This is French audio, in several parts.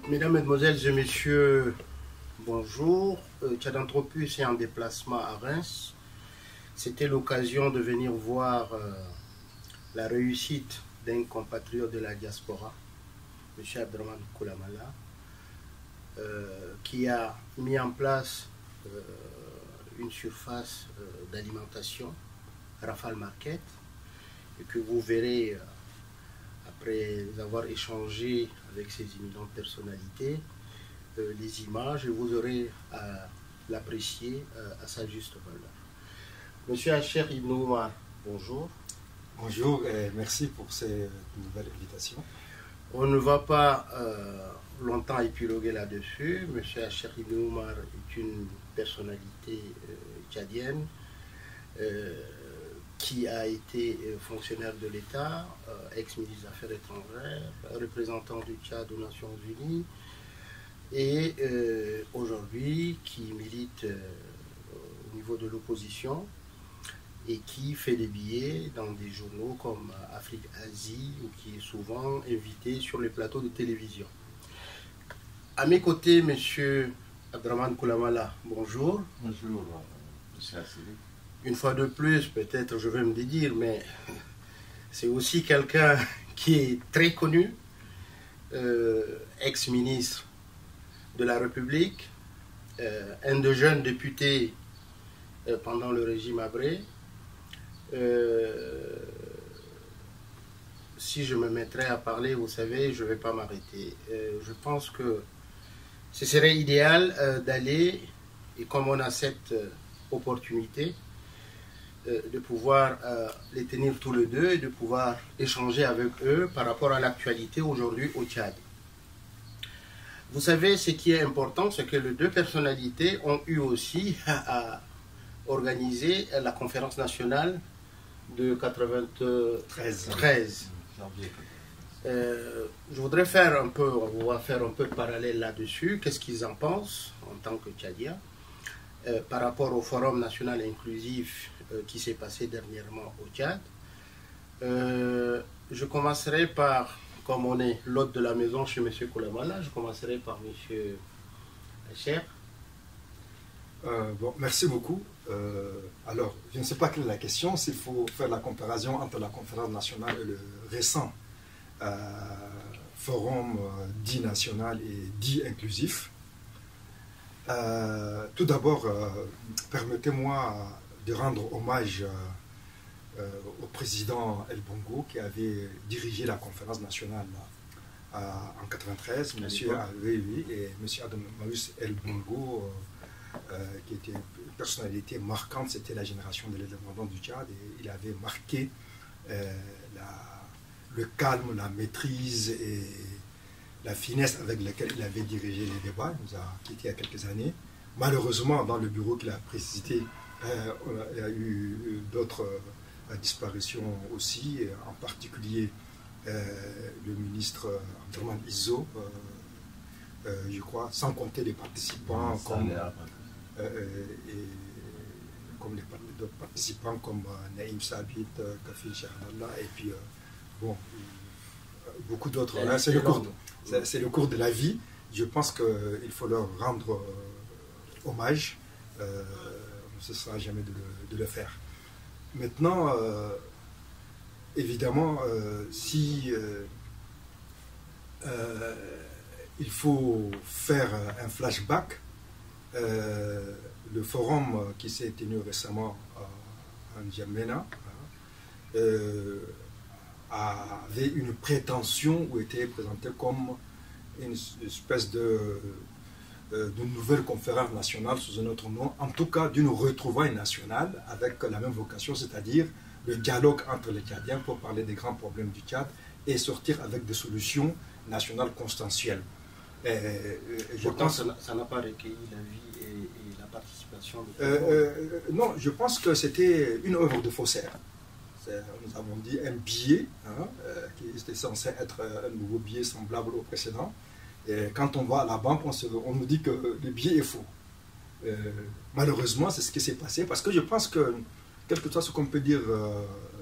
Mesdames, Mesdemoiselles et Messieurs, bonjour. Tchad Anthropus est en déplacement à Reims. C'était l'occasion de venir voir la réussite d'un compatriote de la diaspora, M. Abdraman Koulamala, qui a mis en place une surface d'alimentation, Rafale Market, et que vous verrez après avoir échangé avec ces éminentes personnalités, les images, et vous aurez à l'apprécier à sa juste valeur. Monsieur Hacher Ibn Oumar, bonjour. Bonjour et merci pour cette nouvelle invitation. On ne va pas longtemps épiloguer là-dessus. Monsieur Hacher Ibn Oumar est une personnalité tchadienne qui a été fonctionnaire de l'État, ex-ministre des Affaires étrangères, représentant du Tchad aux Nations Unies, et aujourd'hui qui milite au niveau de l'opposition et qui fait des billets dans des journaux comme Afrique-Asie, ou qui est souvent invité sur les plateaux de télévision. À mes côtés, monsieur Abdraman Koulamala, bonjour. Bonjour, monsieur Assiri. Une fois de plus, peut-être je vais me dédire, mais c'est aussi quelqu'un qui est très connu, ex-ministre de la République, un de jeunes députés pendant le régime Abré. Si je me mettrais à parler, vous savez, je ne vais pas m'arrêter. Je pense que ce serait idéal d'aller, et comme on a cette opportunité, de pouvoir les tenir tous les deux et de pouvoir échanger avec eux par rapport à l'actualité aujourd'hui au Tchad. Vous savez, ce qui est important, c'est que les deux personnalités ont eu aussi à organiser la conférence nationale de 93. Je voudrais faire un peu, on va faire un peu de parallèle là-dessus. Qu'est-ce qu'ils en pensent en tant que Tchadiens par rapport au Forum national inclusif qui s'est passé dernièrement au Tchad. Je commencerai par, comme on est l'hôte de la maison chez M. Koulamala, je commencerai par M. Hacher. Bon, merci beaucoup. Alors, je ne sais pas quelle est la question, s'il faut faire la comparaison entre la conférence nationale et le récent forum dit national et dit inclusif. Tout d'abord, permettez-moi de rendre hommage au président El Bongo qui avait dirigé la conférence nationale en 93, et M. Adamaus El Bongo, qui était une personnalité marquante, c'était la génération de l'indépendance du Tchad, et il avait marqué le calme, la maîtrise et la finesse avec laquelle il avait dirigé les débats. Il nous a quittés il y a quelques années. Malheureusement, dans le bureau qu'il a présidé, il y a eu d'autres disparitions aussi, en particulier le ministre Abdraman Izzo, je crois, sans compter les participants comme d'autres participants comme Naïm Sabit, Kafil Shahanallah, et puis bon, beaucoup d'autres. C'est le cours de la vie. Je pense qu'il faut leur rendre hommage. On ne cessera jamais de le faire. Maintenant, évidemment, si il faut faire un flashback, le forum qui s'est tenu récemment en N'Djamena avait une prétention ou était présenté comme une espèce de nouvelle conférence nationale sous un autre nom, en tout cas d'une retrouvaille nationale avec la même vocation, c'est-à-dire le dialogue entre les Tchadiens pour parler des grands problèmes du Tchad et sortir avec des solutions nationales consensuelles. Je pense que ça n'a pas recueilli l'avis et la participation. Non, je pense que c'était une œuvre de faussaire. Nous avons dit un billet, qui était censé être un nouveau billet semblable au précédent. Et quand on va à la banque, on nous dit que le billet est faux. Malheureusement, c'est ce qui s'est passé, parce que je pense que, quel que soit ce qu'on peut dire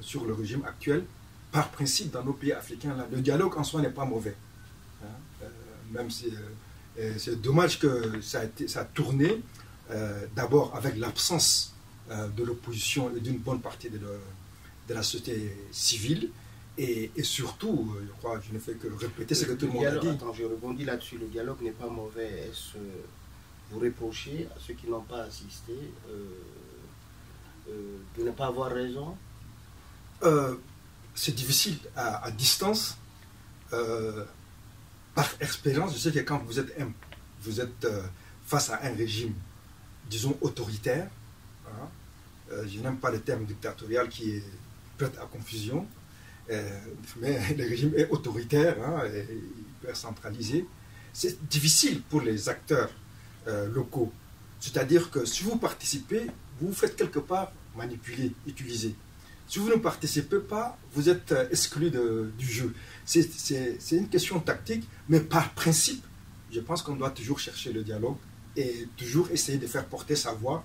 sur le régime actuel, par principe, dans nos pays africains, là, le dialogue en soi n'est pas mauvais. même si c'est dommage que ça a tourné d'abord avec l'absence de l'opposition et d'une bonne partie de la société civile. Et surtout, je crois, je ne fais que répéter ce que tout le monde a dit. Attends, je rebondis là-dessus. Le dialogue n'est pas mauvais. Est-ce vous reprochez à ceux qui n'ont pas assisté de ne pas avoir raison? C'est difficile à distance. Par expérience, je sais que quand vous êtes face à un régime, disons, autoritaire, hein, je n'aime pas le terme dictatorial qui est prête à confusion, mais le régime est autoritaire, hein, et hyper centralisé. C'est difficile pour les acteurs locaux. C'est-à-dire que si vous participez, vous vous faites quelque part manipuler, utiliser. Si vous ne participez pas, vous êtes exclu du jeu. C'est une question tactique, mais par principe, je pense qu'on doit toujours chercher le dialogue et toujours essayer de faire porter sa voix,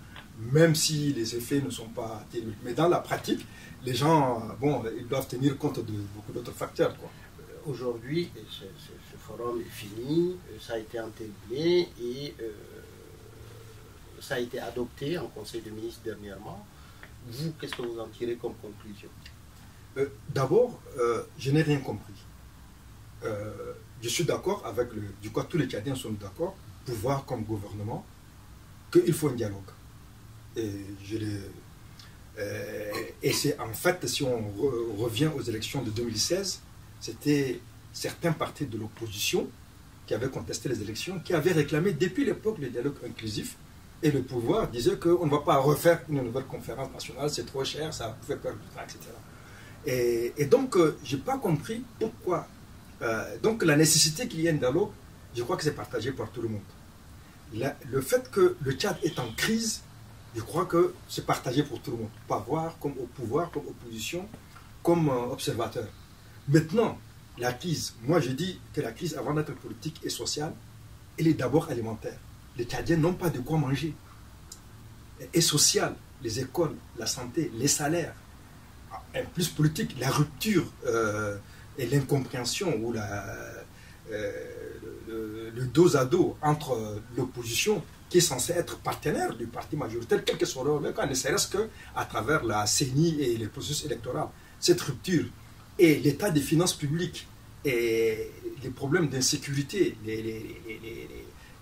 même si les effets ne sont pas terribles. Mais dans la pratique, les gens, bon, ils doivent tenir compte de beaucoup d'autres facteurs, quoi. Aujourd'hui, ce forum est fini, ça a été intégré et ça a été adopté en Conseil des ministres dernièrement. Vous, qu'est-ce que vous en tirez comme conclusion? D'abord, je n'ai rien compris. Je suis d'accord avec du coup, tous les Tchadiens sont d'accord, pouvoir comme gouvernement, qu'il faut un dialogue. Et c'est en fait, si on revient aux élections de 2016, c'était certains partis de l'opposition qui avaient contesté les élections, qui avaient réclamé depuis l'époque le dialogue inclusif. Et le pouvoir disait qu'on ne va pas refaire une nouvelle conférence nationale, c'est trop cher, ça pouvait perdre du temps, etc. Et donc, je n'ai pas compris pourquoi. Donc, la nécessité qu'il y ait un dialogue, je crois que c'est partagé par tout le monde. Le fait que le Tchad est en crise, je crois que c'est partagé pour tout le monde. Pas voir comme au pouvoir, comme opposition, comme observateur. Maintenant, la crise, moi je dis que la crise, avant d'être politique et sociale, elle est d'abord alimentaire. Les Tchadiens n'ont pas de quoi manger. Et social, les écoles, la santé, les salaires. Et plus politique, la rupture et l'incompréhension ou le dos à dos entre l'opposition, qui est censée être partenaire du parti majoritaire, quel que soit le cas, ne serait-ce qu'à travers la CENI et les processus électoraux. Cette rupture et l'état des finances publiques et les problèmes d'insécurité,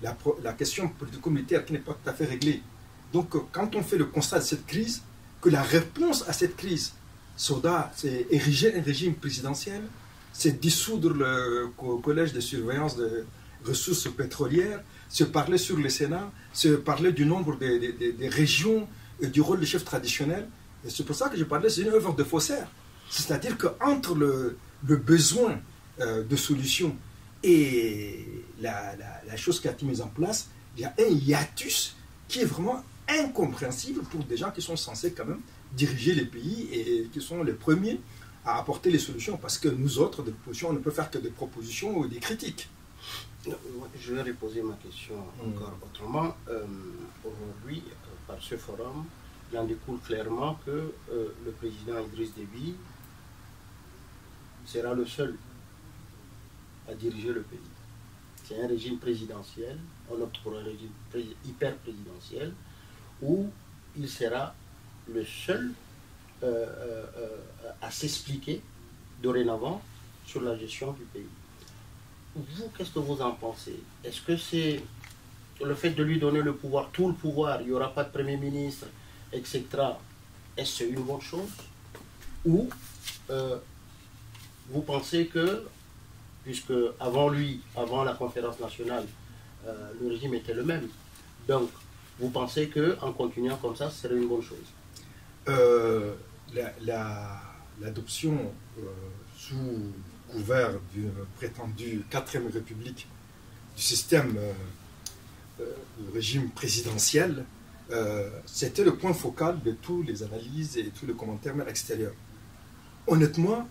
la question politico-militaire qui n'est pas tout à fait réglée. Donc, quand on fait le constat de cette crise, que la réponse à cette crise, c'est ériger un régime présidentiel, c'est dissoudre le collège de surveillance de ressources pétrolières, se parler sur le Sénat, se parler du nombre des régions et du rôle du chef traditionnel. Et c'est pour ça que je parlais, c'est une œuvre de faussaire. C'est-à-dire qu'entre le besoin de solutions et la chose qui a été mise en place, il y a un hiatus qui est vraiment incompréhensible pour des gens qui sont censés quand même diriger les pays et qui sont les premiers à apporter les solutions, parce que nous autres, de l'opposition, on ne peut faire que des propositions ou des critiques. Je vais reposer ma question encore autrement. Aujourd'hui, par ce forum, il en découle clairement que le président Idriss Déby sera le seul à diriger le pays. C'est un régime présidentiel, on opte pour un régime hyper présidentiel, où il sera le seul à s'expliquer dorénavant sur la gestion du pays. Vous, qu'est-ce que vous en pensez? Est-ce que c'est le fait de lui donner le pouvoir, tout le pouvoir, il n'y aura pas de Premier ministre, etc. Est-ce une bonne chose? Ou vous pensez que, puisque avant lui, avant la conférence nationale, le régime était le même, donc vous pensez qu'en continuant comme ça, ce serait une bonne chose? L'adoption sous couvert d'une prétendue 4e République du système régime présidentiel, c'était le point focal de toutes les analyses et tous les commentaires extérieurs. Honnêtement,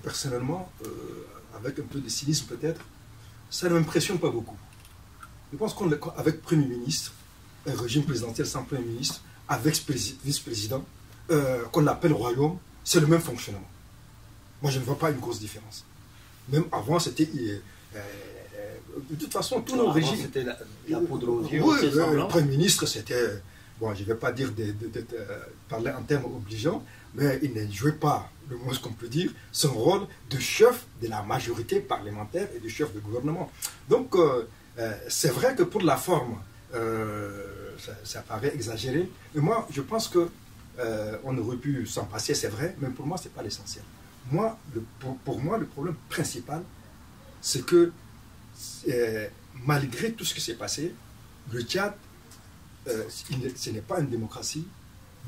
personnellement, avec un peu de cynisme peut-être, ça ne m'impressionne pas beaucoup. Je pense qu'avec Premier ministre, un régime présidentiel sans Premier ministre, avec vice-président, qu'on appelle royaume, c'est le même fonctionnement. Moi, je ne vois pas une grosse différence. Même avant, c'était de toute façon, tous nos régimes... C'était la poudre aux yeux, oui, le Premier ministre, c'était... Bon, je ne vais pas dire parler en termes obligeants, mais il ne jouait pas, le moins qu'on peut dire, son rôle de chef de la majorité parlementaire et de chef de gouvernement. Donc, c'est vrai que pour la forme, ça paraît exagéré. Mais moi, je pense que on aurait pu s'en passer, c'est vrai, mais pour moi, ce n'est pas l'essentiel. Pour moi, le problème principal, c'est que malgré tout ce qui s'est passé, le Tchad, ce n'est pas une démocratie,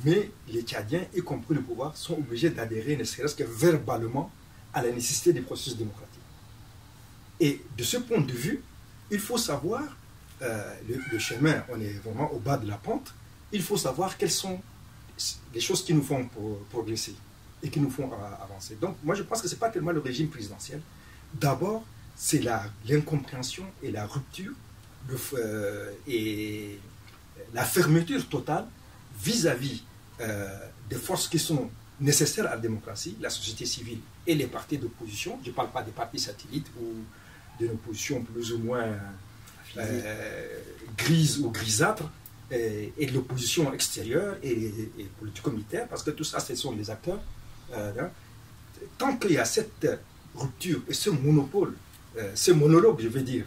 mais les Tchadiens, y compris le pouvoir, sont obligés d'adhérer, ne serait-ce que verbalement, à la nécessité des processus démocratiques. Et de ce point de vue, il faut savoir, le chemin, on est vraiment au bas de la pente, il faut savoir quelles sont les choses qui nous font progresser et qui nous font avancer. Donc, moi, je pense que ce n'est pas tellement le régime présidentiel. D'abord, c'est l'incompréhension et la rupture et la fermeture totale vis-à-vis des forces qui sont nécessaires à la démocratie, la société civile et les partis d'opposition. Je ne parle pas des partis satellites ou d'une opposition plus ou moins grise ou grisâtre, et de l'opposition extérieure et politico-militaire, parce que tout ça, ce sont les acteurs. Tant qu'il y a cette rupture et ce monopole, ce monologue, je veux dire,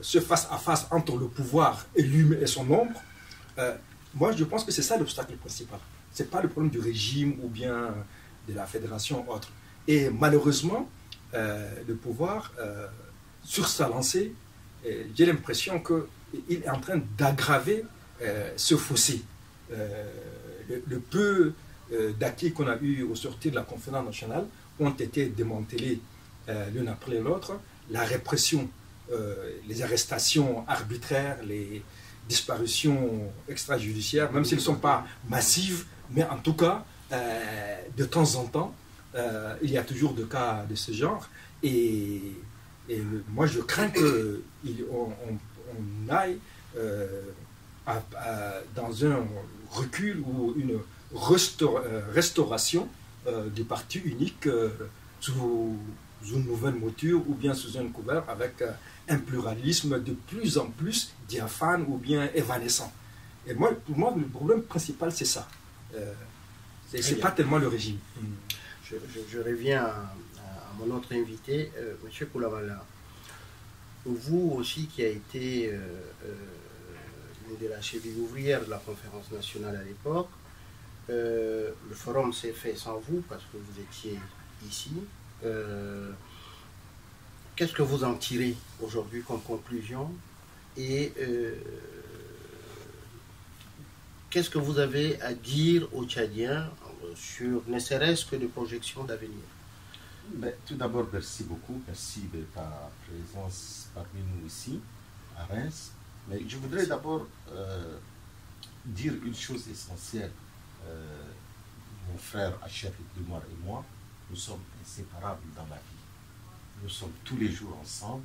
ce face-à-face entre le pouvoir élu et son ombre, moi je pense que c'est ça l'obstacle principal. Ce n'est pas le problème du régime ou bien de la fédération ou autre. Et malheureusement, le pouvoir, sur sa lancée, j'ai l'impression qu'il est en train d'aggraver ce fossé. Le peu d'acquis qu'on a eu au sortir de la conférence nationale ont été démantelés l'une après l'autre. La répression, les arrestations arbitraires, les disparitions extrajudiciaires, même s'ils ne sont pas massives, mais en tout cas, de temps en temps, il y a toujours des cas de ce genre. Et moi, je crains qu'on aille dans un recul ou une restauration du parti unique sous une nouvelle mouture ou bien sous un couvert avec un pluralisme de plus en plus diaphane ou bien évanescent. Et moi, pour moi, le problème principal, c'est ça. C'est pas tellement le régime. Je reviens à mon autre invité, M. Koulamala. Vous aussi, qui a été une de la cheville ouvrière de la conférence nationale à l'époque, le forum s'est fait sans vous parce que vous étiez ici. Qu'est-ce que vous en tirez aujourd'hui comme conclusion et qu'est-ce que vous avez à dire aux Tchadiens sur ne serait-ce que des projections d'avenir? Tout d'abord, merci beaucoup. Merci de ta présence parmi nous ici, à Reims. Mais je voudrais d'abord dire une chose essentielle. Mon frère Achef Edouard et moi, nous sommes inséparables dans la vie. Nous sommes tous les jours ensemble.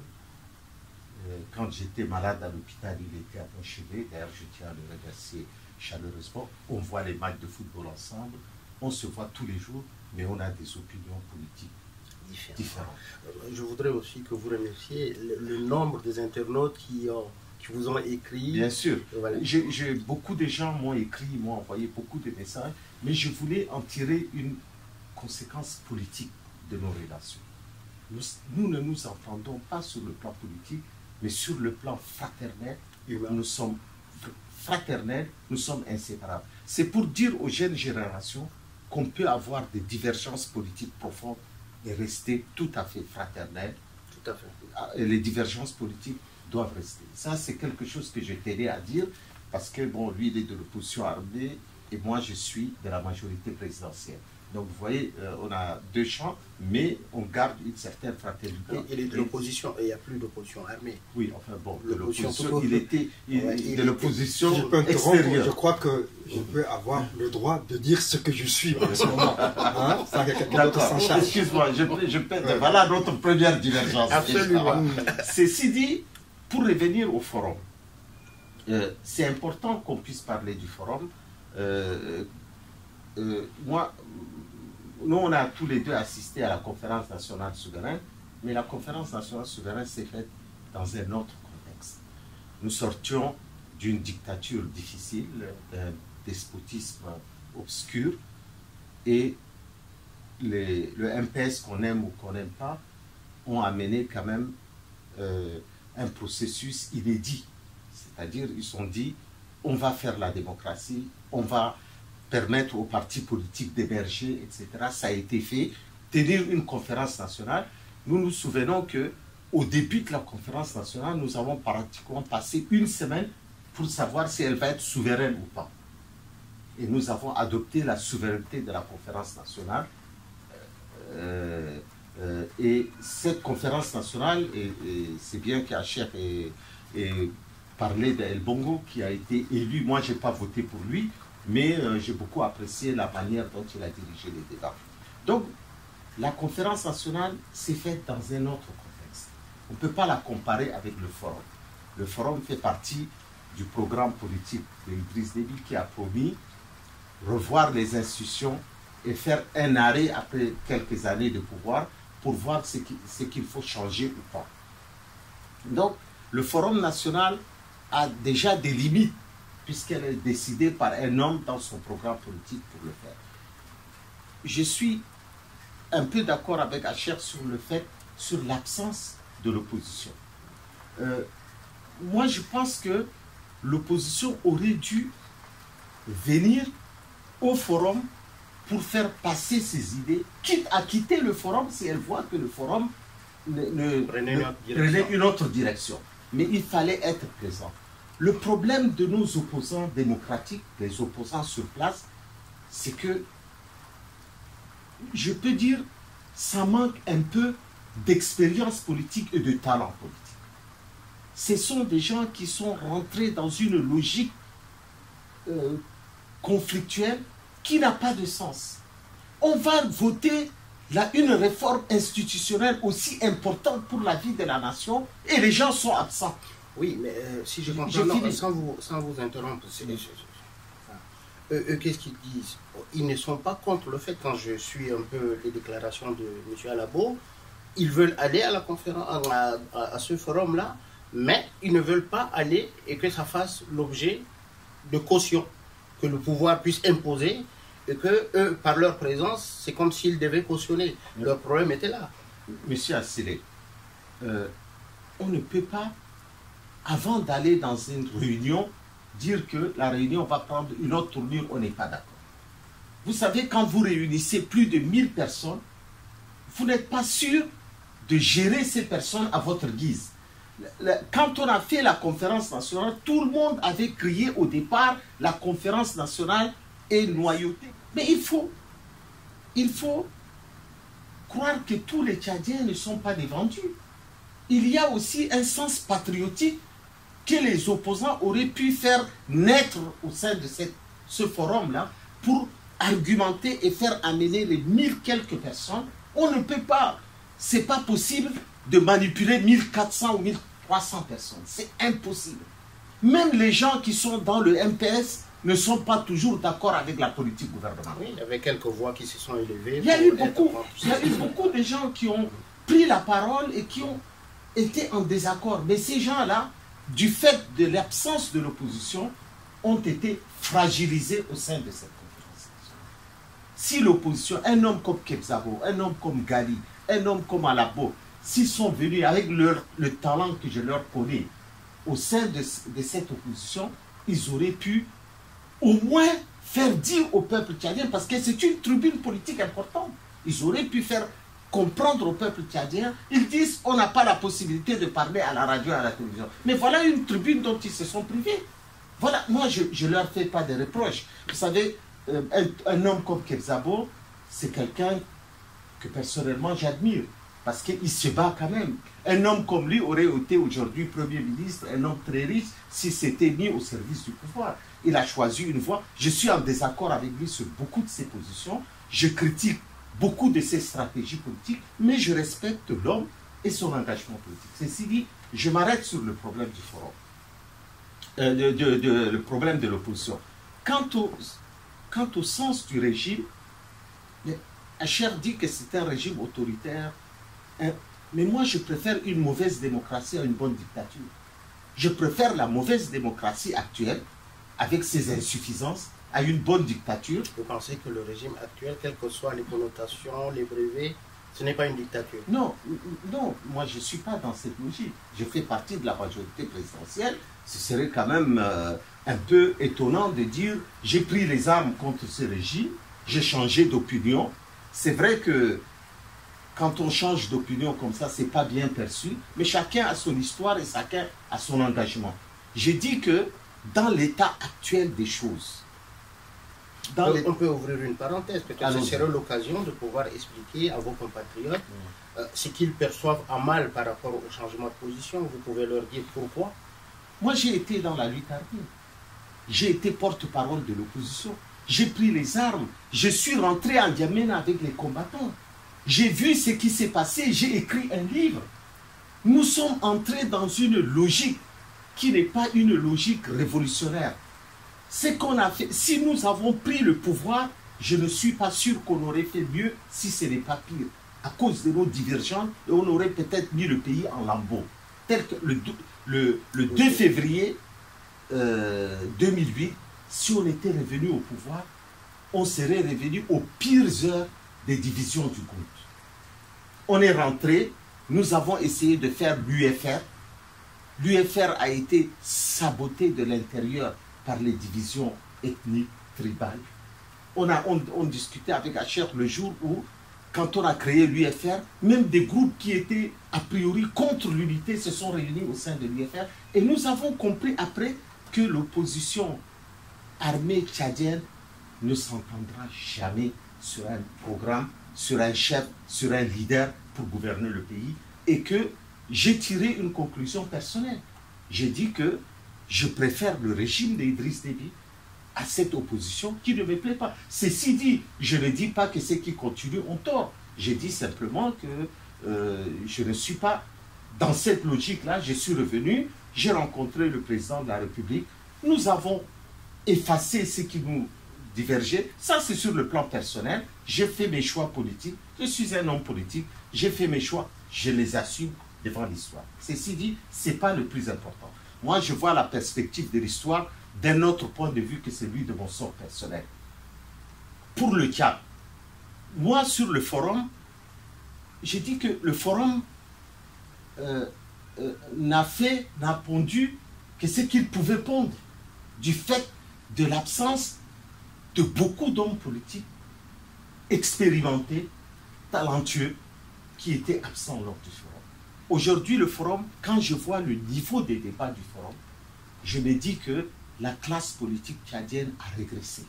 Quand j'étais malade à l'hôpital, il était à mon chevet. D'ailleurs, je tiens à le remercier chaleureusement. On voit les matchs de football ensemble. On se voit tous les jours, mais on a des opinions politiques différentes. Je voudrais aussi que vous remerciez le nombre des internautes qui vous ont écrit. Bien sûr. Voilà. Beaucoup de gens m'ont écrit, m'ont envoyé beaucoup de messages, mais je voulais en tirer une conséquence politique de nos relations. Nous ne nous entendons pas sur le plan politique, mais sur le plan fraternel. Nous sommes fraternels, nous sommes inséparables. C'est pour dire aux jeunes générations qu'on peut avoir des divergences politiques profondes et rester tout à fait fraternels. Tout à fait. Et les divergences politiques doivent rester. Ça, c'est quelque chose que je tenais à dire, parce que, bon, lui, il est de l'opposition armée, et moi, je suis de la majorité présidentielle. Donc, vous voyez, on a deux champs, mais on garde une certaine fraternité. Il est de l'opposition, et il n'y a plus d'opposition armée. Oui, enfin bon, de L'opposition l'opposition, il était de l'opposition Je peux interrompre, extérieure. je crois que je peux avoir le droit de dire ce que je suis en ce moment. Hein, sans que quelqu'un d'autre s'en D'accord, charge. excuse-moi, voilà notre première divergence. Absolument. Ceci dit, pour revenir au forum, c'est important qu'on puisse parler du forum. Nous, on a tous les deux assisté à la conférence nationale souveraine Mais la conférence nationale souveraine s'est faite dans un autre contexte. Nous sortions d'une dictature difficile, d'un despotisme obscur, et le MPS, qu'on aime ou qu'on n'aime pas, ont amené quand même un processus inédit. C'est-à-dire, ils se sont dit, on va faire la démocratie, on va permettre aux partis politiques d'émerger, etc. Ça a été fait. Tenir une conférence nationale, nous nous souvenons qu'au début de la conférence nationale, nous avons pratiquement passé une semaine pour savoir si elle va être souveraine ou pas. Et nous avons adopté la souveraineté de la conférence nationale. Et cette conférence nationale, et c'est bien qu'Acher ait parlé d'El Bongo qui a été élu. Moi, je n'ai pas voté pour lui, mais j'ai beaucoup apprécié la manière dont il a dirigé les débats. Donc, la conférence nationale s'est faite dans un autre contexte. On ne peut pas la comparer avec le forum. Le forum fait partie du programme politique d'Idriss Déby qui a promis revoir les institutions et faire un arrêt après quelques années de pouvoir pour voir ce qu'il faut changer ou pas. Donc, le Forum national a déjà des limites puisqu'elle est décidée par un homme dans son programme politique pour le faire. Je suis un peu d'accord avec Acher sur l'absence de l'opposition. Moi, je pense que l'opposition aurait dû venir au forum pour faire passer ses idées, quitte à quitter le forum si elle voit que le forum prenait une autre direction. Mais il fallait être présent. Le problème de nos opposants démocratiques, les opposants sur place, c'est que, je peux dire, ça manque un peu d'expérience politique et de talent politique. Ce sont des gens qui sont rentrés dans une logique conflictuelle qui n'a pas de sens. On va voter une réforme institutionnelle aussi importante pour la vie de la nation et les gens sont absents. Oui, mais si je comprends, sans vous interrompre, eux, qu'est-ce qu'ils disent? Ils ne sont pas contre le fait, quand je suis un peu les déclarations de M. Alabo, ils veulent aller à la conférence, à ce forum-là, mais ils ne veulent pas aller et que ça fasse l'objet de caution, que le pouvoir puisse imposer, et que eux, par leur présence, c'est comme s'ils devaient cautionner. Leur problème était là. Monsieur Assiré, on ne peut pas, avant d'aller dans une réunion, dire que la réunion va prendre une autre tournure, on n'est pas d'accord. Vous savez, quand vous réunissez plus de 1000 personnes, vous n'êtes pas sûr de gérer ces personnes à votre guise. Quand on a fait la conférence nationale, tout le monde avait crié au départ, la conférence nationale est noyautée. Mais il faut croire que tous les Tchadiens ne sont pas des vendus. Il y a aussi un sens patriotique que les opposants auraient pu faire naître au sein de ce forum-là pour argumenter et faire amener les 1000 quelques personnes. On ne peut pas, c'est pas possible de manipuler 1400 ou 1300 personnes. C'est impossible. Même les gens qui sont dans le MPS ne sont pas toujours d'accord avec la politique gouvernementale. Oui, il y avait quelques voix qui se sont élevées. Il y a eu beaucoup de gens qui ont pris la parole et qui ont été en désaccord. Mais ces gens-là, du fait de l'absence de l'opposition, ont été fragilisés au sein de cette conférence. Si l'opposition, un homme comme Kebzabo, un homme comme Gali, un homme comme Alabo, s'ils sont venus avec le talent que je leur connais au sein de cette opposition, ils auraient pu au moins faire dire au peuple tchadien, parce que c'est une tribune politique importante, ils auraient pu faire comprendre au peuple tchadien, ils disent on n'a pas la possibilité de parler à la radio et à la télévision. Mais voilà une tribune dont ils se sont privés. Voilà, moi je ne leur fais pas de reproches. Vous savez, un homme comme Kebzabo, c'est quelqu'un que personnellement j'admire, parce qu'il se bat quand même. Un homme comme lui aurait été aujourd'hui Premier ministre, un homme très riche, s'il s'était mis au service du pouvoir. Il a choisi une voie. Je suis en désaccord avec lui sur beaucoup de ses positions. Je critique beaucoup de ses stratégies politiques, mais je respecte l'homme et son engagement politique. Ceci dit, je m'arrête sur le problème du forum, le problème de l'opposition. Quant au sens du régime, Acher dit que c'est un régime autoritaire Mais moi, je préfère une mauvaise démocratie à une bonne dictature. Je préfère la mauvaise démocratie actuelle, avec ses insuffisances, à une bonne dictature. Vous pensez que le régime actuel, quelles que soient les connotations, les brevets, ce n'est pas une dictature? Non, non, moi je ne suis pas dans cette logique. Je fais partie de la majorité présidentielle. Ce serait quand même un peu étonnant de dire j'ai pris les armes contre ce régime, j'ai changé d'opinion. C'est vrai que quand on change d'opinion comme ça, ce n'est pas bien perçu, mais chacun a son histoire et chacun a son engagement. J'ai dit que dans l'état actuel des choses, on peut ouvrir une parenthèse, peut-être que ce serait l'occasion de pouvoir expliquer à vos compatriotes ce qu'ils perçoivent à mal par rapport au changement de position. Vous pouvez leur dire pourquoi. Moi, j'ai été dans la lutte armée. J'ai été porte-parole de l'opposition. J'ai pris les armes. Je suis rentré en Yémen avec les combattants. J'ai vu ce qui s'est passé. J'ai écrit un livre. Nous sommes entrés dans une logique qui n'est pas une logique révolutionnaire. Ce qu'on a fait, si nous avons pris le pouvoir, je ne suis pas sûr qu'on aurait fait mieux si ce n'est pas pire. À cause de nos divergences, et on aurait peut-être mis le pays en lambeaux. Tel que le 2 février 2008, si on était revenu au pouvoir, on serait revenu aux pires heures des divisions du groupe. On est rentré, nous avons essayé de faire l'UFR. L'UFR a été saboté de l'intérieur par les divisions ethniques, tribales. On discutait avec Acher le jour où, quand on a créé l'UFR, même des groupes qui étaient a priori contre l'unité se sont réunis au sein de l'UFR. Et nous avons compris après que l'opposition armée tchadienne ne s'entendra jamais sur un programme, sur un chef, sur un leader pour gouverner le pays. Et que j'ai tiré une conclusion personnelle. J'ai dit que je préfère le régime d'Idriss Déby à cette opposition qui ne me plaît pas. Ceci dit, je ne dis pas que ceux qui continuent ont tort. J'ai dit simplement que je ne suis pas dans cette logique-là. Je suis revenu, j'ai rencontré le président de la République. Nous avons effacé ce qui nous divergeait. Ça, c'est sur le plan personnel. J'ai fait mes choix politiques. Je suis un homme politique. J'ai fait mes choix. Je les assume devant l'histoire. Ceci dit, ce n'est pas le plus important. Moi, je vois la perspective de l'histoire d'un autre point de vue que celui de mon sort personnel. Pour le Tchad, moi, sur le forum, j'ai dit que le forum n'a pondu que ce qu'il pouvait pondre, du fait de l'absence de beaucoup d'hommes politiques expérimentés, talentueux, qui étaient absents lors du forum. Aujourd'hui, le forum, quand je vois le niveau des débats du forum, je me dis que la classe politique tchadienne a régressé.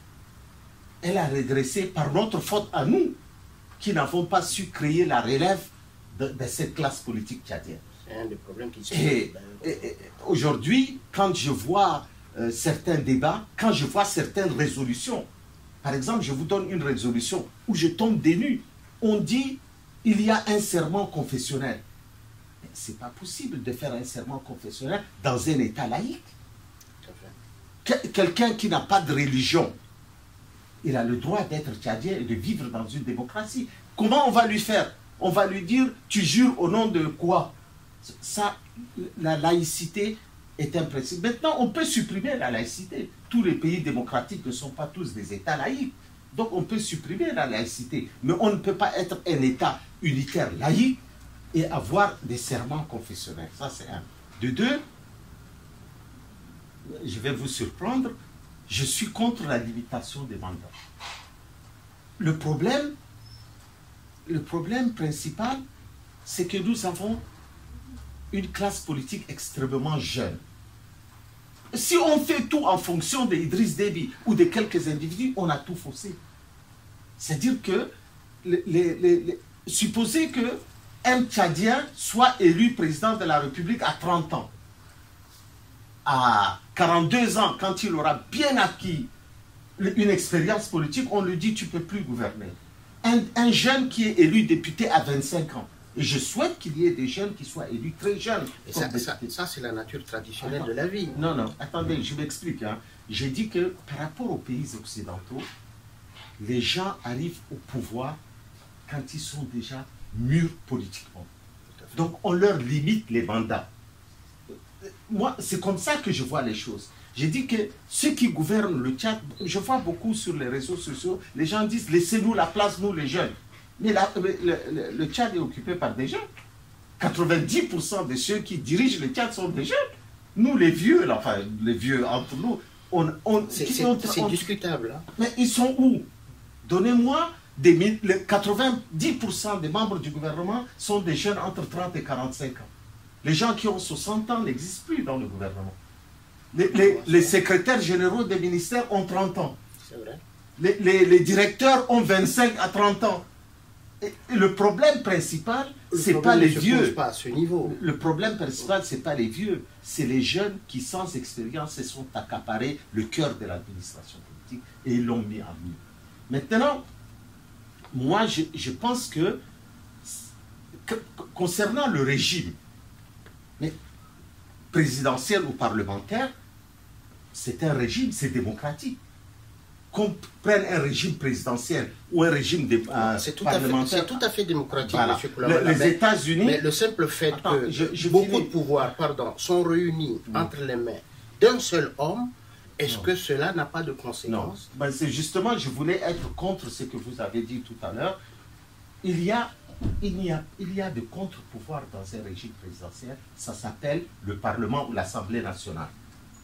Elle a régressé par notre faute à nous, qui n'avons pas su créer la relève de cette classe politique tchadienne. C'est un des problèmes qui se posent. Aujourd'hui, quand je vois certains débats, quand je vois certaines résolutions, par exemple, je vous donne une résolution où je tombe des nues. On dit il y a un serment confessionnel. Ce n'est pas possible de faire un serment confessionnel dans un État laïque. Quelqu'un qui n'a pas de religion, il a le droit d'être tchadien et de vivre dans une démocratie. Comment on va lui faire? On va lui dire, tu jures au nom de quoi? Ça, la laïcité est un principe. Maintenant, on peut supprimer la laïcité. Tous les pays démocratiques ne sont pas tous des États laïques. Donc, on peut supprimer la laïcité. Mais on ne peut pas être un État unitaire laïque et avoir des serments confessionnels. Ça, c'est un. De deux, je vais vous surprendre, je suis contre la limitation des mandats. Le problème principal, c'est que nous avons une classe politique extrêmement jeune. Si on fait tout en fonction d'Idriss Déby ou de quelques individus, on a tout faussé. C'est-à-dire que, supposez qu'un Tchadien soit élu président de la République à 30 ans. À 42 ans, quand il aura bien acquis une expérience politique, on lui dit tu ne peux plus gouverner. Un jeune qui est élu député à 25 ans. Et je souhaite qu'il y ait des jeunes qui soient élus très jeunes. Et ça c'est la nature traditionnelle de la vie. Non, attendez, je m'explique. J'ai dit que par rapport aux pays occidentaux, les gens arrivent au pouvoir quand ils sont déjà mûrs politiquement. Donc on leur limite les mandats. Moi, c'est comme ça que je vois les choses. J'ai dit que ceux qui gouvernent le Tchad, je vois beaucoup sur les réseaux sociaux, les gens disent laissez-nous la place, nous les jeunes. Mais le Tchad est occupé par des jeunes. 90% de ceux qui dirigent le Tchad sont des jeunes. Nous les vieux, là, enfin les vieux entre nous, c'est discutable. Hein. Mais ils sont où? Donnez-moi 90% des membres du gouvernement sont des jeunes entre 30 et 45 ans. Les gens qui ont 60 ans n'existent plus dans le gouvernement. Les secrétaires généraux des ministères ont 30 ans. C'est vrai. Les directeurs ont 25 à 30 ans. Et le problème principal, c'est pas les vieux. Pas à ce niveau. Le problème principal, c'est pas les vieux, c'est les jeunes qui, sans expérience, se sont accaparés le cœur de l'administration politique et ils l'ont mis en mue. Maintenant, moi, je pense que concernant le régime, mais présidentiel ou parlementaire, c'est un régime, c'est démocratique. Qu'on prenne un régime présidentiel ou un régime parlementaire. C'est tout à fait démocratique, Voilà. M. Koulamala. Les États-Unis. Mais le simple fait que beaucoup de pouvoirs sont réunis entre les mains d'un seul homme, est-ce que cela n'a pas de conséquences? Non. Ben, c'est justement, je voulais être contre ce que vous avez dit tout à l'heure. Il y a de contre-pouvoirs dans un régime présidentiel. Ça s'appelle le Parlement ou l'Assemblée nationale.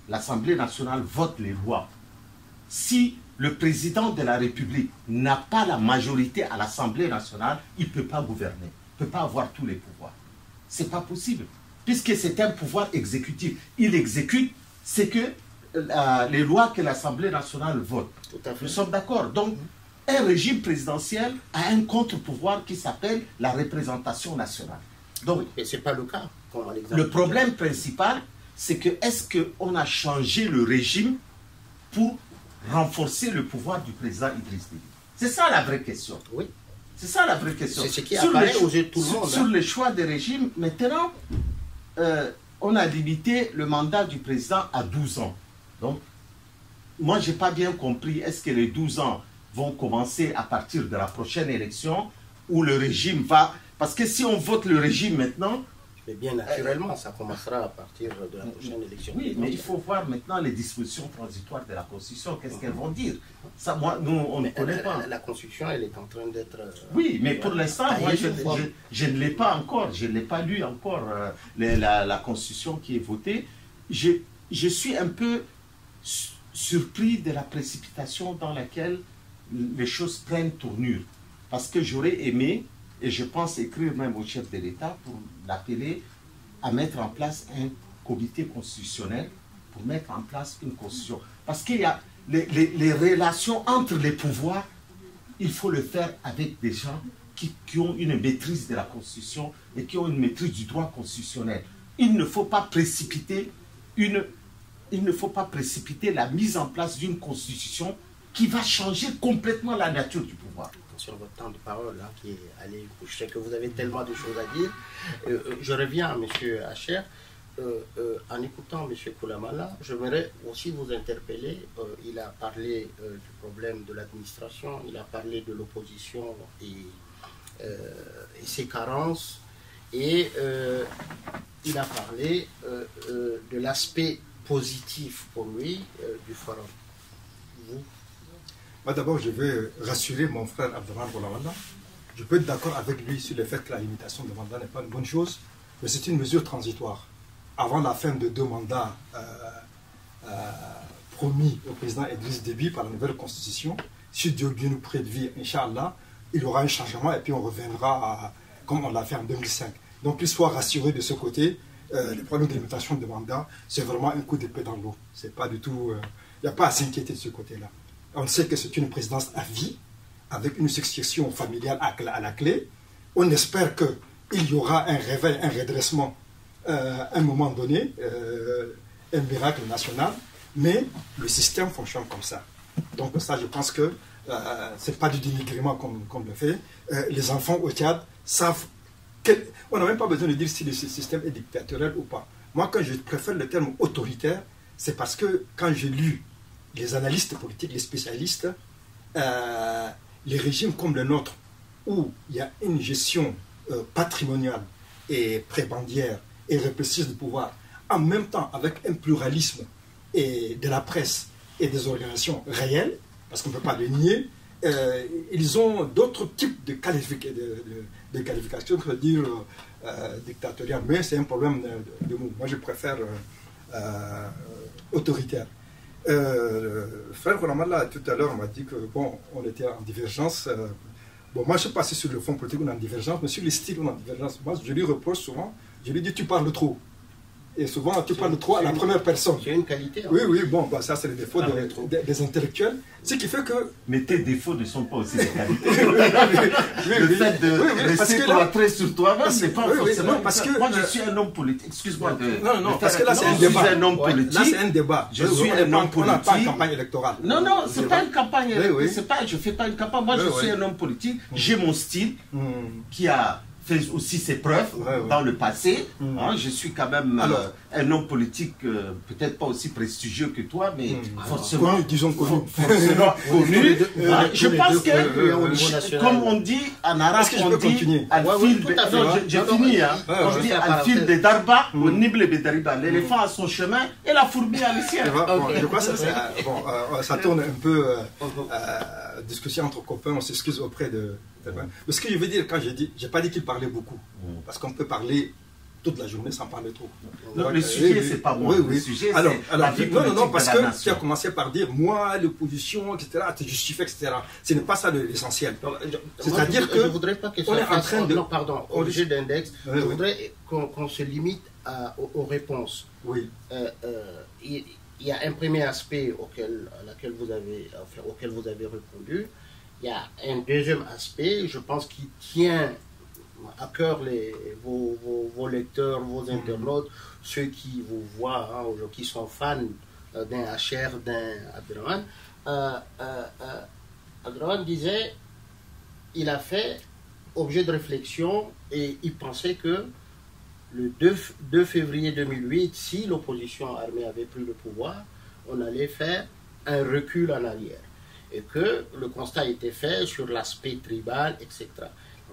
L'Assemblée nationale vote les lois. Si le président de la République n'a pas la majorité à l'Assemblée nationale, il ne peut pas gouverner, il ne peut pas avoir tous les pouvoirs. Ce n'est pas possible, puisque c'est un pouvoir exécutif. Il exécute ce que les lois que l'Assemblée nationale vote. Tout à fait. Nous sommes d'accord. Donc, un régime présidentiel a un contre-pouvoir qui s'appelle la représentation nationale. Donc, et ce n'est pas le cas. Le problème principal, c'est que est-ce qu'on a changé le régime pour renforcer le pouvoir du président Idriss Déby? C'est ça la vraie question. Oui. C'est ça la vraie question. C'est ce qui apparaît aux yeux de tout le monde. Sur le choix des régimes, maintenant, on a limité le mandat du président à 12 ans. Donc, moi, je n'ai pas bien compris, est-ce que les 12 ans vont commencer à partir de la prochaine élection ou le régime va... Parce que si on vote le régime maintenant... Mais bien naturellement, ça commencera à partir de la prochaine élection. Oui, mais il faut voir maintenant les dispositions transitoires de la Constitution. Qu'est-ce qu'elles vont dire? Ça, moi, nous, on ne connaît pas. La Constitution, elle est en train d'être... Oui, mais pour l'instant, moi, je ne l'ai pas encore. Je ne l'ai pas lu encore, la Constitution qui est votée. Je suis un peu surpris de la précipitation dans laquelle les choses prennent tournure. Parce que j'aurais aimé... Et je pense écrire même au chef de l'État pour l'appeler à mettre en place un comité constitutionnel pour mettre en place une constitution. Parce qu'il y a les relations entre les pouvoirs, il faut le faire avec des gens qui ont une maîtrise de la constitution et qui ont une maîtrise du droit constitutionnel. Il ne faut pas précipiter la mise en place d'une constitution qui va changer complètement la nature du pouvoir. Sur votre temps de parole, hein, qui est allé, je sais que vous avez tellement de choses à dire. Je reviens à M. Hacher. En écoutant M. Koulamala, j'aimerais aussi vous interpeller. Il a parlé du problème de l'administration, il a parlé de l'opposition et ses carences, et il a parlé de l'aspect positif pour lui du forum. Vous? D'abord, je veux rassurer mon frère Abdelrahman Koulamala. Je peux être d'accord avec lui sur le fait que la limitation de mandat n'est pas une bonne chose, mais c'est une mesure transitoire. Avant la fin de 2 mandats promis au président Idriss Déby par la nouvelle constitution, si Dieu nous prédit, Inch'Allah, il y aura un changement et puis on reviendra comme on l'a fait en 2005. Donc qu'il soit rassuré de ce côté, le problème de limitation de mandat, c'est vraiment un coup d'épée dans l'eau. C'est pas du tout, il n'y a pas à s'inquiéter de ce côté-là. On sait que c'est une présidence à vie, avec une succession familiale à la clé. On espère qu'il y aura un réveil, un redressement à un moment donné, un miracle national, mais le système fonctionne comme ça. Donc ça, je pense que ce n'est pas du dénigrement comme le fait. Les enfants au Tchad savent on n'a même pas besoin de dire si le système est dictatorial ou pas. Moi, quand je préfère le terme autoritaire, c'est parce que quand j'ai lu les analystes politiques, les spécialistes, les régimes comme le nôtre, où il y a une gestion patrimoniale et prébandière et répressive du pouvoir, en même temps avec un pluralisme et de la presse et des organisations réelles, parce qu'on ne peut pas le nier, ils ont d'autres types de qualifications que dire dictatorial, mais c'est un problème de mots. Moi, je préfère autoritaire. Frère Ramallah, tout à l'heure, m'a dit que, bon, on était en divergence. Bon, moi, je suis passé sur le fond politique, on est en divergence, mais sur les styles, on est en divergence. Moi, je lui reproche souvent, je lui dis, tu parles trop. Et souvent, tu parles trop à la première personne. C'est une qualité. Oui, oui, bon, bah, ça, c'est le défaut des intellectuels. Ce qui fait que... Mais tes défauts ne sont pas aussi des qualités. Le fait de rester concentré sur toi-même, c'est pas forcément... parce que, moi, je suis un homme politique. Excuse-moi de... Non, parce que là, c'est un débat. Je suis un homme politique. Là, c'est un débat. Je suis un homme politique. On n'a pas une campagne électorale. Non, non, c'est pas une campagne. Je ne fais pas une campagne. Moi, je suis un homme politique. J'ai mon style qui a... fait aussi ses preuves dans le passé. Je suis quand même un homme politique, peut-être pas aussi prestigieux que toi, mais forcément connu, disons connu. Forcément connu. Je pense que, comme on dit en arabe, on dit j'ai fini, on dit al-fil de Darba, au nible de Dariba. L'éléphant a son chemin et la fourmi a le sien. Je crois que ça tourne un peu discussion entre copains, on s'excuse auprès de... Mais ce que je veux dire quand j'ai pas dit qu'il parlait beaucoup, parce qu'on peut parler toute la journée sans parler trop. Non, le sujet, c'est pas moi. Le sujet, alors, la vie politique non, parce de la que nation. tu as commencé par dire, moi, l'opposition, etc., tu justifies, etc. Ce n'est pas ça l'essentiel. C'est-à-dire que... Je voudrais pas que on est en train de... Non, pardon, objet d'index. Je voudrais qu'on se limite aux réponses. Oui. Il y a un premier aspect auquel vous avez répondu. Il y a un deuxième aspect, je pense, qui tient à cœur vos lecteurs, vos internautes, ceux qui vous voient, qui sont fans d'un HR, d'un Abdraman. Abdraman disait, il a fait objet de réflexion et il pensait que le 2 février 2008, si l'opposition armée avait pris le pouvoir, on allait faire un recul en arrière. Et que le constat était fait sur l'aspect tribal, etc.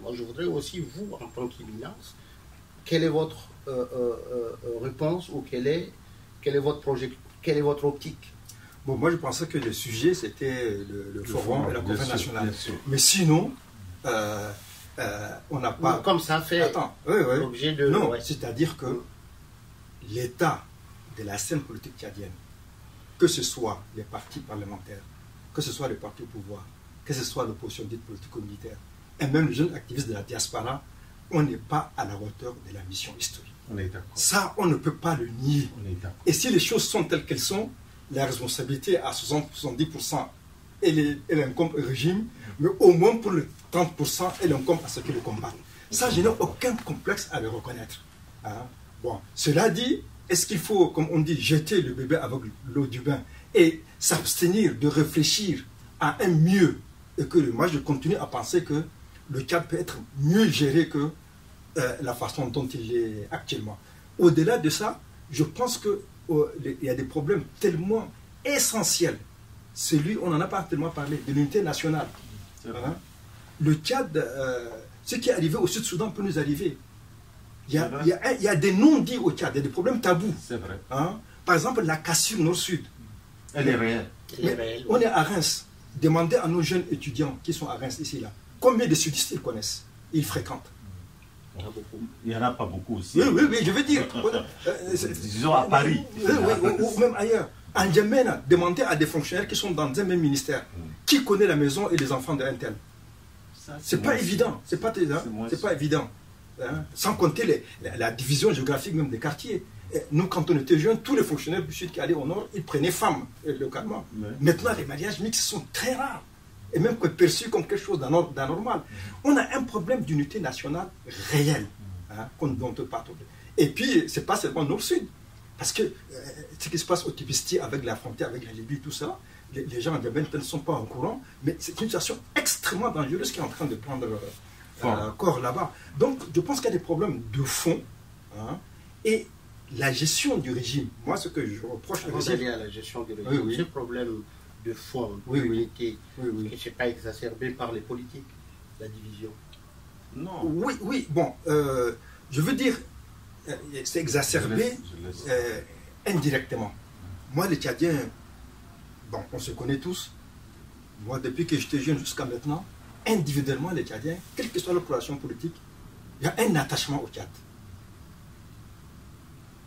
Moi, je voudrais aussi, vous, en tant qu'éminence, quelle est votre réponse ou quel est votre projet, quelle est votre optique? Bon, moi, je pensais que le sujet, c'était le forum et la conférence nationale. Mais sinon, on n'a pas... Comme ça fait l'objet de... Non, c'est-à-dire que l'état de la scène politique tchadienne, que ce soit les partis parlementaires, que ce soit les partis au pouvoir, que ce soit l'opposition dite politico-militaire, et même les jeunes activistes de la diaspora, on n'est pas à la hauteur de la mission historique. On est d'accord. Ça, on ne peut pas le nier. On est d'accord. Et si les choses sont telles qu'elles sont, la responsabilité à 60-70%, elle incombe au régime, mais au moins pour le 30%, elle incombe à ceux qui le combattent. Ça, je n'ai aucun complexe à le reconnaître. Bon, cela dit, est-ce qu'il faut, comme on dit, jeter le bébé avec l'eau du bain et s'abstenir de réfléchir à un mieux, et que moi je continue à penser que le Tchad peut être mieux géré que la façon dont il est actuellement. Au-delà de ça, je pense qu'il y a des problèmes tellement essentiels. Celui, on n'en a pas tellement parlé, de l'unité nationale. Le Tchad, ce qui est arrivé au Sud-Soudan peut nous arriver. Il y a des non-dits au Tchad, il y a des problèmes tabous. C'est vrai. Par exemple, la cassure nord-sud. Elle est réelle. On est à Reims. Demandez à nos jeunes étudiants qui sont à Reims, ici, là, combien de sudistes ils connaissent, ils fréquentent. Il n'y en a pas beaucoup aussi. Oui, je veux dire. Disons à Paris. Ou même ailleurs. En Djamena, demandez à des fonctionnaires qui sont dans un même ministère, qui connaît la maison et les enfants d'un tel. C'est pas évident. C'est pas évident. Sans compter la division géographique même des quartiers. Nous, quand on était jeunes, tous les fonctionnaires du Sud qui allaient au Nord, ils prenaient femmes localement. Maintenant, les mariages mixtes sont très rares. Et même perçus comme quelque chose d'anormal. On a un problème d'unité nationale réelle, dont on peut pas trouver. Et puis, c'est pas seulement Nord-Sud. Parce que ce qui se passe au Tibesti avec la frontière, avec la Libye, tout ça, les gens de Benten ne sont pas au courant, mais c'est une situation extrêmement dangereuse qui est en train de prendre corps là-bas. Donc, je pense qu'il y a des problèmes de fond. Et la gestion du régime, moi ce que je reproche au régime... à la gestion du régime, ce problème de fond, d'unité, qui n'est pas exacerbé par les politiques, la division. Non. Oui, bon, Je veux dire, c'est exacerbé indirectement. Moi, les Tchadiens, bon, on se connaît tous. Moi, depuis que j'étais jeune jusqu'à maintenant, individuellement, les Tchadiens, quelle que soit leur coloration politique, il y a un attachement au Tchad.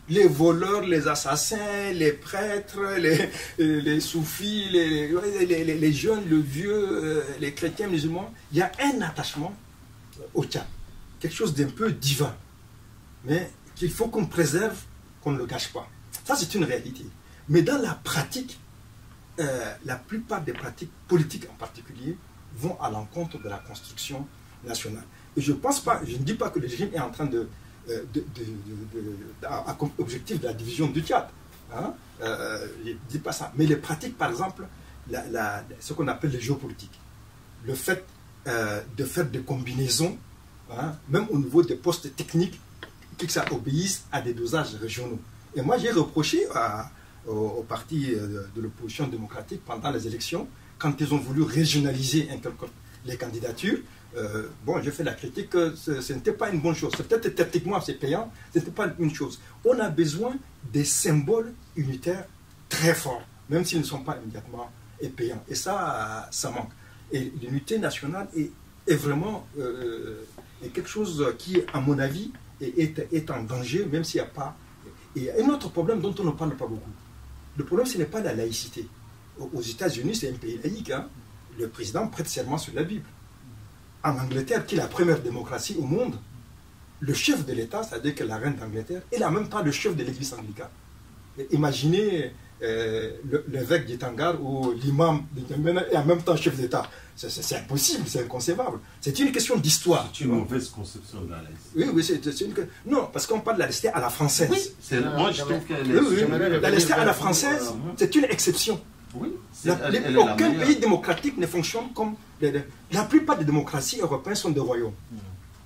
Les voleurs, les assassins, les prêtres, les soufis, les jeunes, le vieux, les chrétiens, musulmans, il y a un attachement au Tchad. Quelque chose d'un peu divin. Mais qu'il faut qu'on préserve, qu'on ne le gâche pas. Ça, c'est une réalité. Mais dans la pratique, la plupart des pratiques politiques en particulier vont à l'encontre de la construction nationale. Et je pense pas, je ne dis pas que le régime est en train comme objectif de la division du Tchad. Hein? Je ne dis pas ça. Mais les pratiques, par exemple, ce qu'on appelle les géopolitiques, le fait de faire des combinaisons, hein, même au niveau des postes techniques, que ça obéisse à des dosages régionaux. Et moi, j'ai reproché au parti de l'opposition démocratique pendant les élections, quand ils ont voulu régionaliser les candidatures, bon, j'ai fait la critique que ce n'était pas une bonne chose. Peut-être techniquement c'est payant, ce n'était pas une chose. On a besoin des symboles unitaires très forts, même s'ils ne sont pas immédiatement payants. Et ça, ça manque. Et l'unité nationale est vraiment quelque chose qui, à mon avis, est en danger, même s'il n'y a pas... Et il y a un autre problème dont on ne parle pas beaucoup. Le problème, ce n'est pas la laïcité. Aux États-Unis, c'est un pays laïque. Hein. Le président prête serment sur la Bible. En Angleterre, qui est la première démocratie au monde, le chef de l'État, c'est-à-dire que la reine d'Angleterre, est en même temps le chef de l'église anglicane. Imaginez l'évêque d'Itangar ou l'imam est en même temps chef d'État. C'est impossible, c'est inconcevable. C'est une question d'histoire. C'est une mauvaise conception de la laïcité. Oui, oui, c'est une... Non, parce qu'on parle de la laïcité à la française. Oui, moi je trouve qu'elle est... La laïcité à la française, c'est une exception. Oui, aucun pays démocratique ne fonctionne comme... La plupart des démocraties européennes sont des royaumes.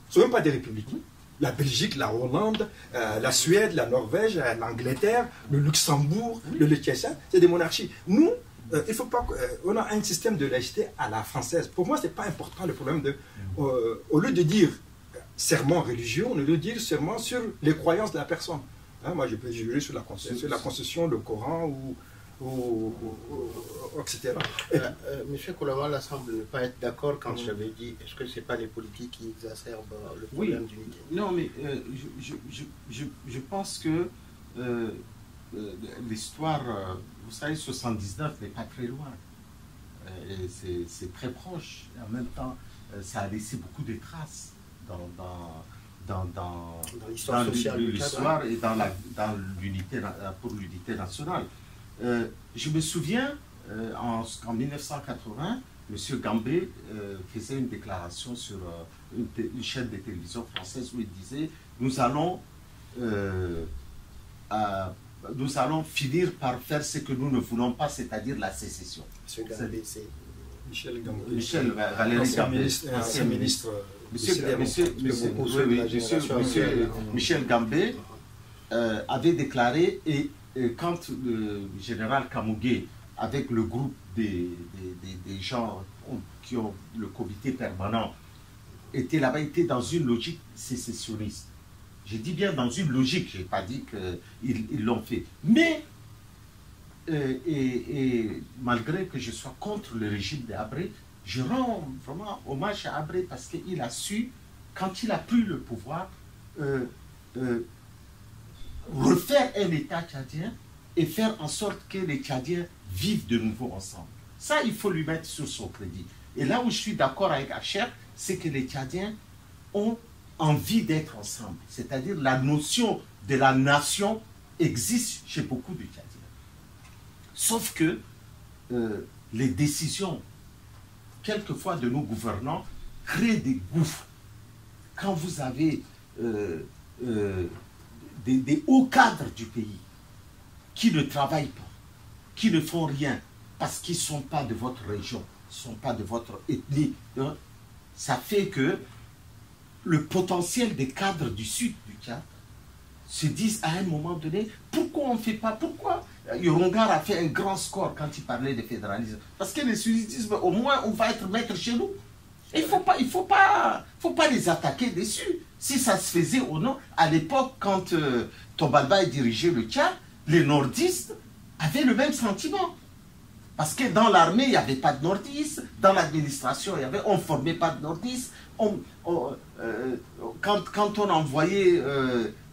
Ce ne sont même pas des républiques. La Belgique, la Hollande, la Suède, la Norvège, l'Angleterre, le Luxembourg, le Liechtenstein, c'est des monarchies. Nous, il faut pas... on a un système de laïcité à la française. Pour moi, ce n'est pas important le problème de... au lieu de dire serment religieux, on le dire serment sur les croyances de la personne. Hein, moi, je peux jurer sur la Constitution, le Coran ou etc. Monsieur Koulibaly semble ne pas être d'accord quand j'avais dit est-ce que ce n'est pas les politiques qui exacerbent le problème d'unité? Non, mais je pense que l'histoire, vous savez, 79 n'est pas très loin. C'est très proche. Et en même temps, ça a laissé beaucoup de traces dans l'histoire sociale, l'histoire et pour l'unité nationale. Je me souviens, en 1980, M. Gambé faisait une déclaration sur une chaîne de télévision française où il disait « Nous allons finir par faire ce que nous ne voulons pas, c'est-à-dire la sécession. » Michel Gambé. Michel Valéry Gambé, ancien ministre. Michel Gambé avait déclaré et quand le général Kamougué, avec le groupe des gens qui ont le comité permanent, était là-bas, était dans une logique sécessionniste. Je dis bien dans une logique, je n'ai pas dit qu'ils l'ont fait. Mais, malgré que je sois contre le régime d'Habré, je rends vraiment hommage à Habré parce qu'il a su, quand il a pris le pouvoir, refaire un État tchadien et faire en sorte que les Tchadiens vivent de nouveau ensemble. Ça, il faut lui mettre sur son crédit. Et là où je suis d'accord avec Acher, c'est que les Tchadiens ont envie d'être ensemble. C'est-à-dire la notion de la nation existe chez beaucoup de Tchadiens. Sauf que les décisions, quelquefois de nos gouvernants, créent des gouffres. Quand vous avez des hauts cadres du pays qui ne travaillent pas, qui ne font rien, parce qu'ils ne sont pas de votre région, ne sont pas de votre ethnie, ça fait que le potentiel des cadres du sud du Tchad se disent à un moment donné, pourquoi on ne fait pas, pourquoi Yorongar a fait un grand score quand il parlait de fédéralisme, parce que les sudistes disent, au moins on va être maître chez nous. Il ne faut pas les attaquer dessus. Si ça se faisait au nord, à l'époque, quand Tobalba dirigeait le Tchad, les nordistes avaient le même sentiment. Parce que dans l'armée, il n'y avait pas de nordistes, dans l'administration, on ne formait pas de nordistes. Quand on envoyait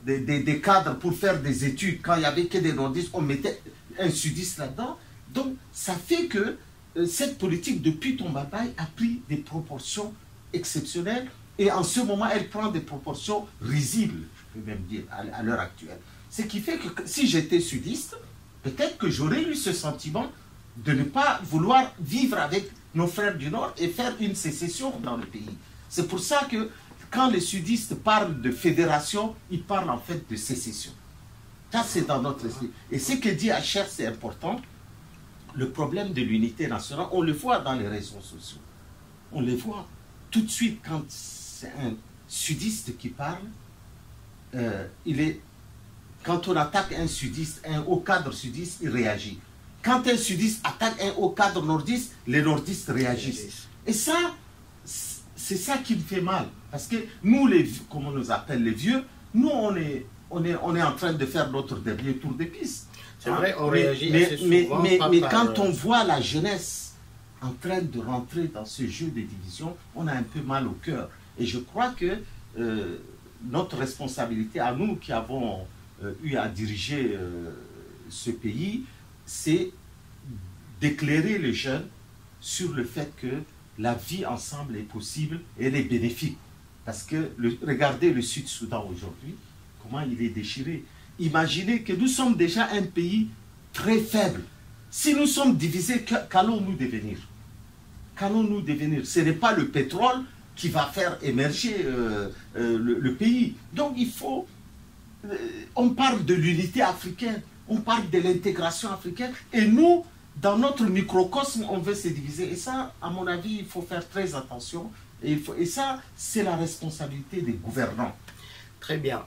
des cadres pour faire des études, quand il n'y avait que des nordistes, on mettait un sudiste là-dedans. Donc, ça fait que cette politique, depuis Tobalba, a pris des proportions exceptionnelles. Et en ce moment, elle prend des proportions risibles, je peux même dire, à l'heure actuelle. Ce qui fait que si j'étais sudiste, peut-être que j'aurais eu ce sentiment de ne pas vouloir vivre avec nos frères du Nord et faire une sécession dans le pays. C'est pour ça que quand les sudistes parlent de fédération, ils parlent en fait de sécession. Ça, c'est dans notre esprit. Et ce que dit Acher, c'est important. Le problème de l'unité nationale, on le voit dans les réseaux sociaux. On le voit tout de suite quand c'est un sudiste qui parle. Quand on attaque un sudiste, un haut cadre sudiste, il réagit. Quand un sudiste attaque un haut cadre nordiste, les nordistes réagissent. Et ça, c'est ça qui me fait mal. Parce que nous, comme on nous appelle les vieux, nous, on est en train de faire notre dernier tour de piste. C'est vrai, on réagit assez souvent. Mais quand on voit la jeunesse en train de rentrer dans ce jeu de division, on a un peu mal au cœur. Et je crois que notre responsabilité à nous qui avons eu à diriger ce pays, c'est d'éclairer les jeunes sur le fait que la vie ensemble est possible et elle est bénéfique. Parce que regardez le Sud-Soudan aujourd'hui, comment il est déchiré. Imaginez que nous sommes déjà un pays très faible. Si nous sommes divisés, qu'allons-nous devenir? Qu'allons-nous devenir? Ce n'est pas le pétrole qui va faire émerger le pays. Donc il faut... on parle de l'unité africaine, on parle de l'intégration africaine, et nous, dans notre microcosme, on veut se diviser. Et ça, à mon avis, il faut faire très attention. Et ça, c'est la responsabilité des gouvernants. Très bien.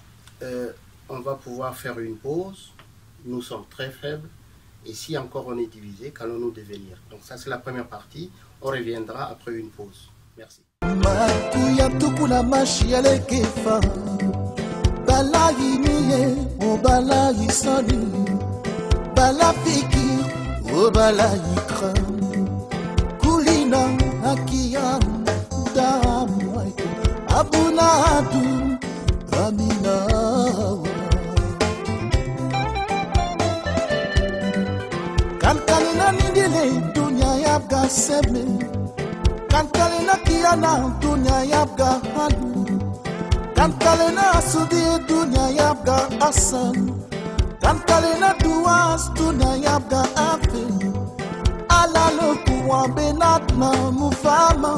On va pouvoir faire une pause. Nous sommes très faibles. Et si encore on est divisé, qu'allons-nous devenir? Donc ça, c'est la première partie. On reviendra après une pause. Merci. Kankalina nindile dunya yabga seme, kankalina kiana dunya yabga halu, kankalina sudi dunya yabga asan, kankalina duas dunya yabga afe, ala lokuwa benatna mufama,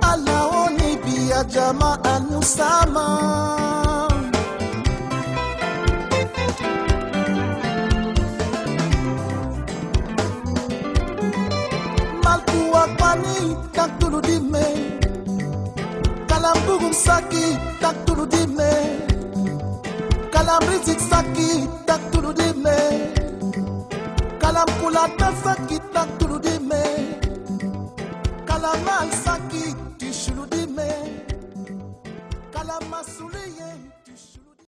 ala oni biya jama anusama. Malkuwapani tak tulu dime, kalambugum saki tak tulu dime, kalamrizik saki tak tulu dime, kalamkulata saki tak tulu dime, kalamal saki tishulu dime, kalamasuli